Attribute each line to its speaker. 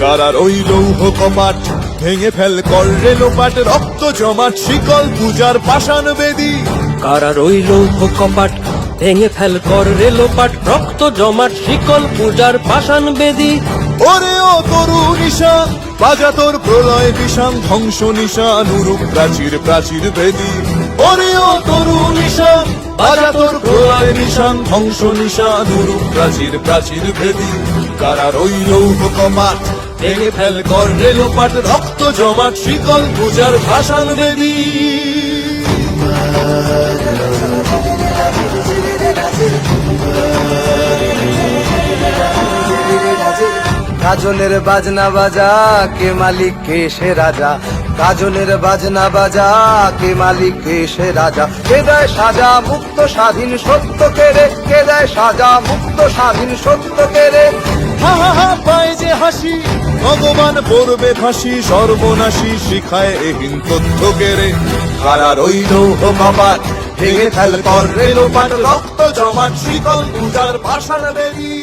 Speaker 1: কারার ওই লৌহ কপাট ভেঙে ফেল কর রে লোপাট, রক্ত জমাট শিকল পূজার পাষাণ বেদী।
Speaker 2: কারা রইল কপাট ভেঙে ফেল কর রে লোপাট, রক্ত জমাট শিকল পূজার পাষাণ বেদী।
Speaker 1: ওরে ও তরু নিশান বাজা তোর প্রলয় বিষান, ধ্বংস নিশান উরুপ প্রাচীর প্রাচীর বেদী। ওরে ও তরু নিশান বাজা তোর প্রলয় নিশান, ধ্বংস নিশান উরুপ প্রাচীর প্রাচীর বেদী। কারার ওই লৌহ কপাট ভেঙে ফেল কর রে লোপাট, রক্ত জমাট শিকল পূজার পাষাণ বেদী।
Speaker 3: গাজনের বাজনা বাজা, কে মালিক কে সে রাজা। গাজনের বাজনা বাজা, কে মালিক কে সে রাজা। কে দেয় সাজা মুক্ত স্বাধীন সত্য কেড়ে, কে দেয় সাজা মুক্ত স্বাধীন সত্য কেড়ে।
Speaker 1: হা হা হা পায় যে হাসি, ভগবান পড়বে ফাঁসি, সর্বনাশী শিখায় এহীন তথ্য কেড়ে। কারার ওই লৌহ কপাট ভেঙে ফেল কর রে লোপাট, রক্ত জমাট শিকল পূজার পাষাণ বেদী।